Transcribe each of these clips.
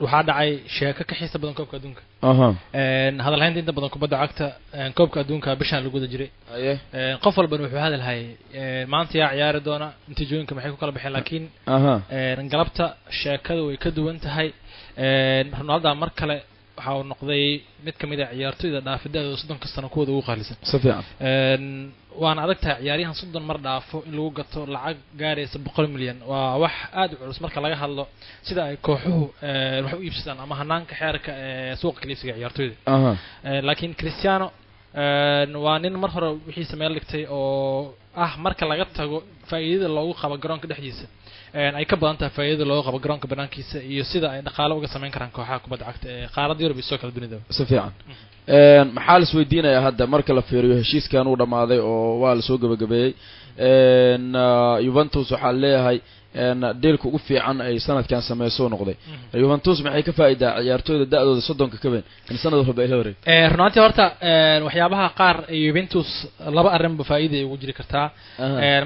waxaa dhacay sheeko ka xiisa badan koobka adduunka hadal haynta inta badan kubadda cagta koobka adduunka bishan lagu wada jiray qof walbana wuxuu hadal hayay maanta yaa ciyaari doona natiijooyinka maxay ku kala baxeen laakiin galabta sheekadu way ka duwan tahay Ronaldo mar kale waxa uu noqday mid kamid ah ciyaartoyda dhaafidada 30 sano kuwada ugu qaalisan waan adag tahay ciyaariyahan 30 mar dhaafo in lagu gato lacag gaaraysa 100 milyan waa wax aad u culus marka laga hadlo sida ay kooxuhu wax u iibsadaan ama hanaanka xeerka suuqa kaliibsiga ciyaartoyda laakiin Cristiano waa nin mar hore wixii sameeyay ligtay oo marka laga tago faa'iidada loogu qabo garoonka dhexdiisa ay ka badan tahay faa'iidada loogu qabo garoonka banaankiisa iyo sida ay dhaqaale uga sameyn karaan kooxaha kubadda cagta ee qaaradda Yurub iyo soo kala dunida si fiican maxaa la isweydiinayaa hadda marka la fiiriyo heshiiskan uu dhamaaday oo waa la soo gabagabeeyay Juventus waxa leeyahay deelku ugu fiican ay sanadkan sameeyso noqday Juventus maxay ka faa'iidaa ciyaartooyda da'dooda 30 ka weyn in sanad walba ay la wareeg runtii horta waxyaabaha qaar Juventus laba arrin ba faa'iido ugu jiri kartaa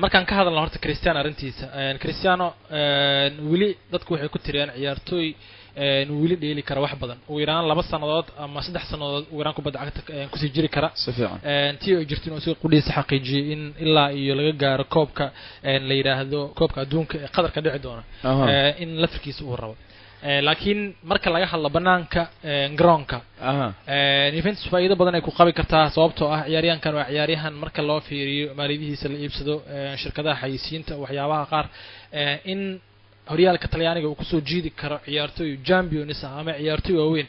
markaan ka hadalno horta Cristiano arintiisa Cristiano wili dadku waxay ku tiriyaan ciyaartooy wili dheeli kara wax badan ugu yaraan 2 sanadood ama 3 sanadood ugu yaraan kubadda cagta ku sii jiri kara si fiican tii ay jirtiin oo si qudhiisa xaqiijiyay in ilaa iyo laga gaaro koobka la yiraahdo koobka adduunka ee qadarka dhici doona in lafirkiisa uu rabo laakiin marka laga hadlo banaanka garoonka Juventus faa'iido badan ay ku qabi kartaa sababtoo ah ciyaaryahankan waa ciyaaryahan marka loo fiiriyo maalidihiisa la iibsado shirkadaha xayisiinta waxyaabaha qaar in horyaalka Talyaaniga uu ku soo jiidi karo ciyaartooy champions ama ciyaartooy waaweyn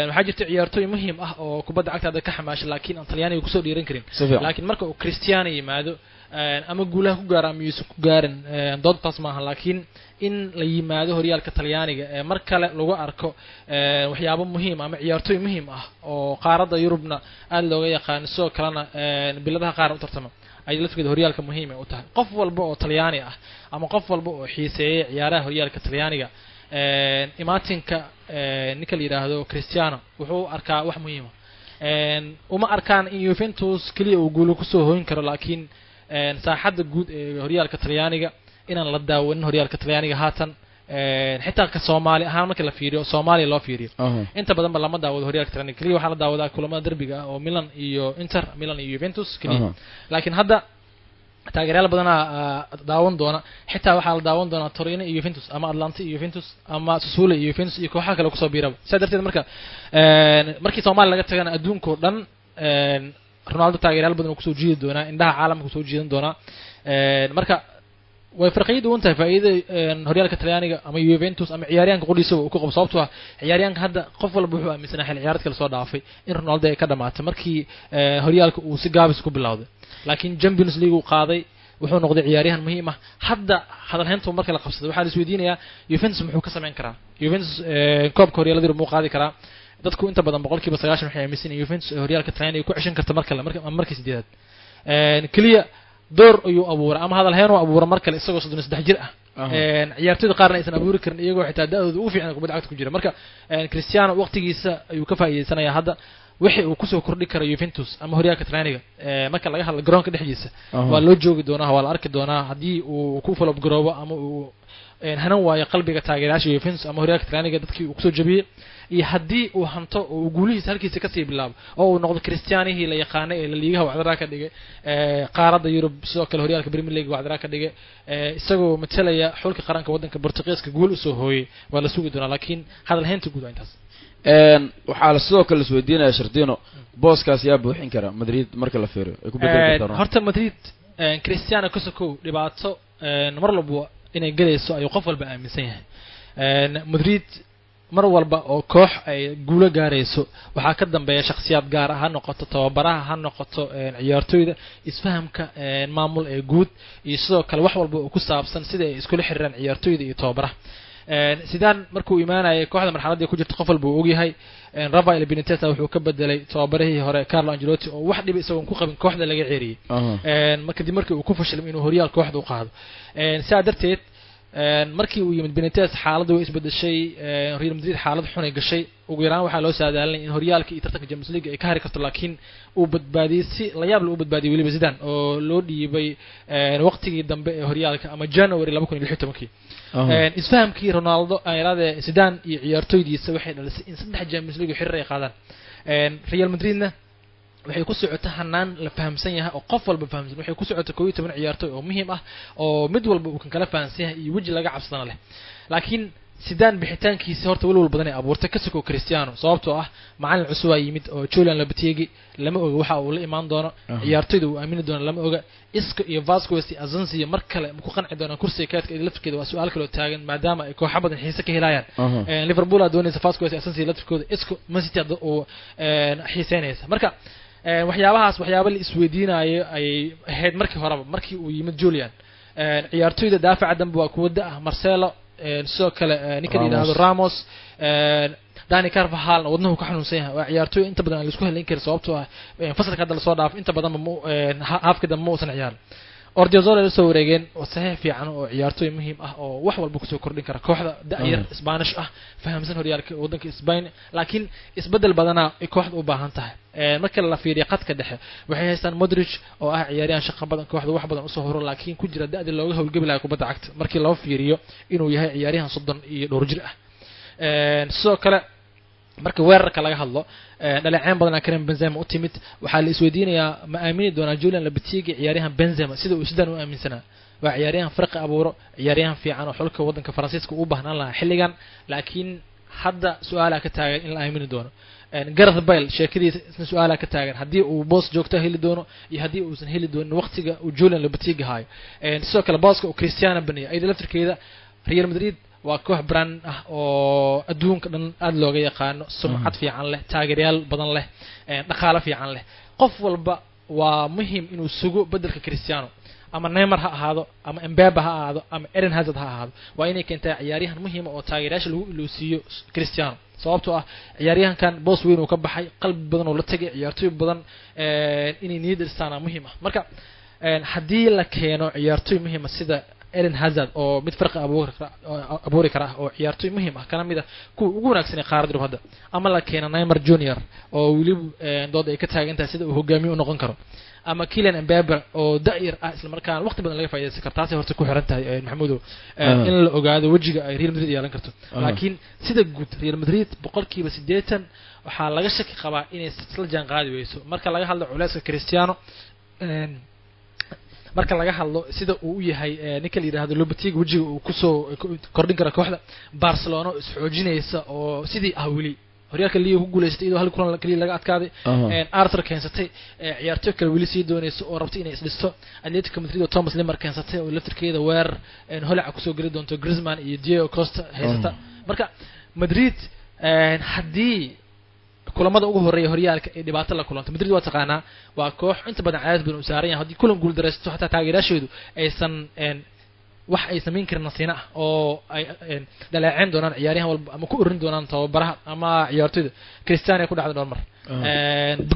waxa jirta ciyaartooy muhiim ah oo kubadda cagta ka xamaashay laakiin aan Talyaaniga ku soo dhiiran karin laakiin marka uu Cristiano yimaado ama guulaha ku gaar ama isu ku gaarin doodtaas maaha laakiin in la yimaado horyaalka Talyaaniga mar kale lagu arko waxyaabo muhiim ama ciyaartooy muhiim ah oo qaaradda Yurubna aad looga yaqaan soo kalena biladaha qaar u tartamo ay la fikido horyaalka muhiim ah u tahay qof walba oo Talyaani ah ama qof walba oo xiiseeya ciyaaraha horyaalka Talyaaniga imaatinka ninka la yiraahdo Cristiano wuxuu arkaa wax muhiim ah uma arkaan in Juventus kaliya uu guul ku soo hooyin karo laakiin saaxadda guud ee horyaalka Talyaaniga inaan la daawanin horyaalka Talyaaniga haatan xitaa ka Soomaali ahaan marka la fiiriyo Soomaaliya loo fiiriyo inta badan lama daawado horyaalka Talyaaniga kaliya waxa la daawadaa kulamada derbiga oo Milan iyo Inter Milan iyo Juventus kaliya laakiin hadda taageerayaal badan daawan doona xitaa waxa la daawan doona Torino iyo Juventus ama Atalanta iyo Juventus ama Sassuolo iyo Juventus iyo kooxaha kale ku soo biiraba sidaarteed markii Soomaaliya laga tagana adduunka oo dhan Ronaldo taageerayaal badan ku soo jiidi doona indhaha caalamka ku soo jiidan doona marka way farqiid u tahay faa'iido horyaalka Talyaaniga ama Juventus ama ciyaaryahanka qodiisa uu ku qabo sababtoo ah ciyaaryahanka hadda qof walba wuxuu aaminsanaa xil ciyaareedka la soo dhaafay in Ronaldo ay ka dhamaatay markii horyaalka uu si gaabis ku bilowday laakiin Champions League uu qaaday wuxuu noqday ciyaaryahan muhiim ah hadda hadal haynta marka la qabsado waxa la isweydiinayaa Juventus muxuu ka sameyn karaa Juventus koobka horyaalada Yurub qaadi karaa dadku inta badan 90% waxay aaminsan in Juventus horyaalka Talyaaniga ku cishan karto markii sideedad kaliya door ayuu abuuray ama hadal hayn oo abuuray markale isagoo 33 jir ah ciyaartooyda qaarna aysan abuuri karin iyagoo xitaa da'doodu u fiican kubadda cagta ku jira marka Cristiano waqtigiisa ayuu ka faa'iideysanayaa hadda wixii uu ku soo kordhi karo Juventus ama horyaalka Talyaaniga marka laga hadlo garoonka dhexdiisa waa loo joogi doonaa waa la arki doonaa hadii uu ku follow garoobo ama uu hanan waayo qalbiga taageerayaasha Juventus ama horyaalka Talyaaniga dadkii uu ku soo jabiyay iyo hadii uu hanto oo guulihiisa halkiisa ka sii bilaabo oo uu noqdo Cristiano-hii la yaqaanay ee la liigaha wacdara ka dhigay qaaradda Yurub sidoo kale horyaalka Premier League wacdara ka dhigay isagoo matalaya xulka qaranka wadanka Portugiiska guul u soo hooyay waa la sugi doonaa laakiin hadal haynta guud intaas waxaa sidoo kale isweydiinaya Shardino booskaas yaa buuxin kara Madrid marka la fiiriyo ay ku bedeli kartaa horta Madrid Cristiano kasoo dhibaato mar walba inay galayso ay qof walba aaminsan yahay Madrid mar walba oo koox ay guulo gaarayso waxa ka dambeeya shakhsiyaad gaar ah noqoto tababaraha ha noqoto ciyaartooyda isfahamka maamul ee guud iyo sidoo kale wax walba oo ku saabsan sida ay isku xiriiraan ciyaartooyda iyo tababaraha sidaan markuu iimaanayay kooxda marxaladda ku jirta qof walba uu og yahay Rafael Benitez wuxuu ka bedelay tababarihii hore Carlo Ancelotti oo wax dhib isagoo ku qabin kooxda laga ceeriyay markii uu ku fashilmay inuu horyaal kooxda u qaado sidaa darteed markii uu yimid Benitez xaaladdu way isbedeshay Real Madrid xaalad xun ay gashay ugu yaraan waxa loo saadaalinay in horyaalka iyo tartanka Champions League ay ka hari karto laakiin uu badbaadiyay si la yaab leh uu badbaadiyay waliba Zidane oo loo dhiibay waqtigii dambe ee horyaalka ama January 2016 isfahamkii Ronaldo ayraade Zidane iyo ciyaartoydiisa waxay dhalisay in 3 Champions League xiriir ay qaadaan Real Madridna waxay ku socotaa hanaan la fahamsan yahay oo qof walba fahamsan waxay ku socotaa 12 ciyaartoy oo muhiim ah oo mid walba uu kan kala fahamsan yahay iyo waji laga cabsana leh laakiin Zidane bixitaankiisa horta walwal badan ay abuurtay ka soo Cristiano sababtoo ah macallin cusub ay yimid oo Julian Lopetegui lama oga waxa uu la imaan doono ciyaartoyda uu aamini doono lama oga Isco iyo Vasquez iyo Asensio mar kale ku qanci doona kursiga kaadka ee laftirkeeda waa su'aal kale oo taagan maadaama ay kooxo badan xiise ka helayaan Liverpool doonaysa Vasquez iyo Asensio laftirkooda Isco Man City oo xiiseynaysa marka waxyaabo la isweydiinayo ay ahayd markii horeba markii uu yimid Julian ciyaartoyda daafaca dambe waa kuwa da Marcelo sidoo kale ninka yiraahdo Ramos Dani Carvajal wadnuhu ka xanuunsan yahay waa ciyaartoy inta badan la isku helin karo sababtoo ah fasalka hadda la soo dhaaf inta badan haafka dambe ma uusan ciyaar Ordiozola la soo wareegeen oo saxiix fiican oo ciyaartoy muhiim ah oo wax walba ku soo kordhin kara kooxda da'yar Spanish ah fahamsan horyaalka wadanka Spain laakiin isbedel badana ay kooxda u baahan tahay marka la fiiriyo qadka dhexe waxay haystaan Modric oo ah ciyaaryahan shaqo badan kooxda wax badan u soo horo laakiin ku jira da'da looga hawlgabilay kubadda cagta markii loo fiiriyo inuu yahay ciyaaryahan 30 iyo dhowr jir ah sidoo kale marka weerarka laga hadlo dhaleeceen badan Karim Benzema u timid waxa la isweydiinayaa ma aamini doona Julian Lopetegui ciyaaryahan Benzema sida uu Zidane u aaminsanaa waa ciyaaryahan farqi abuuro ciyaaryahan fiican oo xulka wadanka Faransiiska u baahnaan lahaa xilligan laakiin hadda su'aalaha ka taagan in la aamini doono Gareth Bale sheekadiisa su'aalaha ka taagan hadii uu boos joogto heli doono iyo hadii uusan heli doonin waqtiga uu Julian Lopetegui hayo sidoo kale booska uu Cristiano baniyo ay laftirkeeda Real Madrid waa koox brand ah oo adduunka dhan aad looga yaqaano sumcad fiican leh taageerayaal badan leh dhaqaale fiican leh qof walba waa muhiim inuu sugo bedelka Cristiano ama Neymar ha ahaado ama Mbappe ha ahaado ama Eden Hazard ha ahaado waa inay keentaa ciyaaryahan muhiim oo taageerayaasha lagu iluusiyo Cristiano sababtoo ah ciyaaryahankan boos weyn uu ka baxay qalbi badan oo la tagay ciyaartoy badan inay niyad istaan muhiim ah marka hadii la keeno ciyaartoy muhiim ah sida Eden Hazard oo mid farqi abuuri kara oo ciyaartoy muhiim ah kana mid ah kuwa ugu wanaagsan ee qaaradda hadda ama la keeno Neymar Junior oo wali dood ay ka taagan tahay sida uu hogaamiye u noqon karo ama Kylian Mbappe oo da'ir ah isla markaan waqti badan laga faa'iideysan karo taasi horta ku xiran tahay Maxamuud in la ogaado wajiga ay Real Madrid yeelan karto laakiin sida guud Real Madrid 80% waxa laga shaki qabaa inay isla jaan qaadi weyso marka laga hadlo culayska Cristiano marka laga hadlo sida uu yahay ninka la yiraahdo Lopetegui wajiga uu ku soo kordhin kara kooxda Barcelona is xoojinaysa oo sidii ah wali horyaalka liiga ku guuleystay iyadoo hal kulan kaliya laga adkaaday Arthur keensatay ciyaartoy kale wali sii doonayso oo rabtay inay isdhisto Atletico Madrid oo Thomas Lemar keensatay oo laftirkeeda weer holac ku soo gali doonto Griezmann iyo Diego Costa haysata marka Madrid hadii kulamada ugu horeeya horyaalka ee dhibaato la kulantay Madrid waa taqaanaa waa koox inta badan cadaadis badan u saaran yahay hadii kulan guul dareysto xataa taageerayaasheedu aysan wax ay sameyn karaan nasiina oo ay dhaleeceen doonaan ciyaaryahan walba ama ku orin doonaan tababaraha ama ciyaartoyda Cristiano ku dhacday dhowr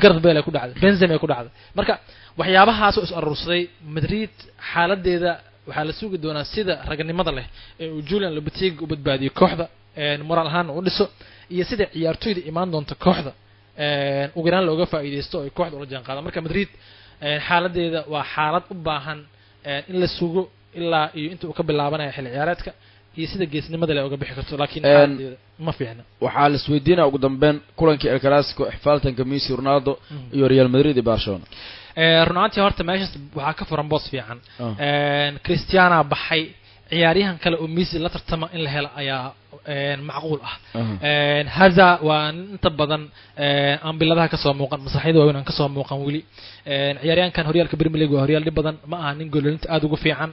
Gareth Bale ku dhacday Benzema ku dhacday marka waxyaabahaas oo is urursaday Madrid xaaladeeda waxa la sugi doonaa sida raganimada leh ee uu Julian Lopetegui u badbaadiyo kooxda moral ahaan u dhiso iyo sida ciyaartoyda imaan doonta kooxda ugu yaraan looga faa'iideysto ay kooxda ula jaan qaadaan marka Madrid xaaladeeda waa xaalad u baahan in la sugo ilaa iyo inta uu ka bilaabanayo xilli ciyaareedka iyo sida geesnimada leh uga bixi karto laakiin xaaladeeda ma fiicna waxaa la isweydiinaa ugu dambeyn kulankii El Clasico xifaaltanka Messi Ronaldo iyo Real Madrid iyo Barcelona runtii horta meeshaas waxaa ka furan boos fiican Cristiano baxay ciyaaryahan kale oo Messi la tartama in la helo ayaa macquul ah Hazard waa inta badan ambiladaha ka soo muuqan masaxida waa inaan ka soo muuqan wali ciyaaryahankan horyaalka Premier League waa horyaal dhib badan ma aha nin goolinta aad ugu fiican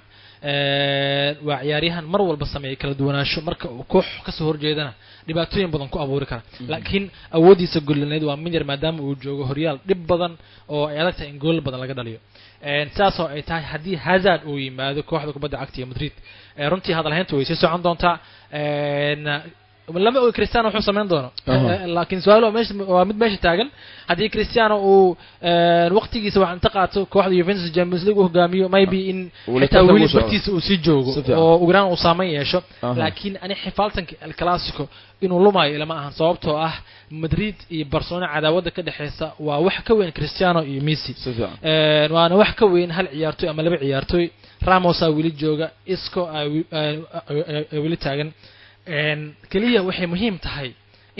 waa ciyaaryahan mar walba sameeyay kala duwanaansho marka uu koox ka soo horjeedana dhibaatooyin badan ku abuuri kara laakiin awoodiisa goolineed waa mid yar maadaama uu joogo horyaal dhib badan oo ay adag tahay in gool badan laga dhaliyo saasoo ay tahay haddii Hazard uu yimaado kooxda kubadda cagta ee Madrid runtii hadalhaynta way sii socon doontaa lama ogi Cristiano wuxuu sameyn doono laakiin su'aalo waa mid meesha taagan haddii Cristiano uu waqtigiisa wax inta qaato kooxda Juventus Champions League uu hogaamiyo maybe in xitaa weli bartiisa uu sii joogo oo ugu yaraan uu saameyn yeesho laakiin ani xifaaltanka El Clasico inuu lumayo lama ahan sababtoo ah Madrid iyo Barcelona cadaawada ka dhaxeysa waa wax ka weyn Cristiano iyo Messi waana wax ka weyn hal ciyaartoy ama laba ciyaartoy Ramos wili jooga Isco wili taagan kaliya waxay muhiim tahay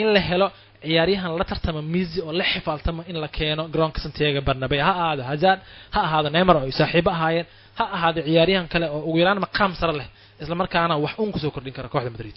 in la helo ciyaaryahan la tartama Messi oo la xifaaltama in la keeno garoonka Santiago Bernabeu ha ahaado Hazard ha ahaado Neymar oo saaxiibo ahaayeen ha ahaado ciyaaryahan kale oo ugu yaraan maqaam sare leh isla markaana wax uun ku soo kordhin kara kooxda Madrid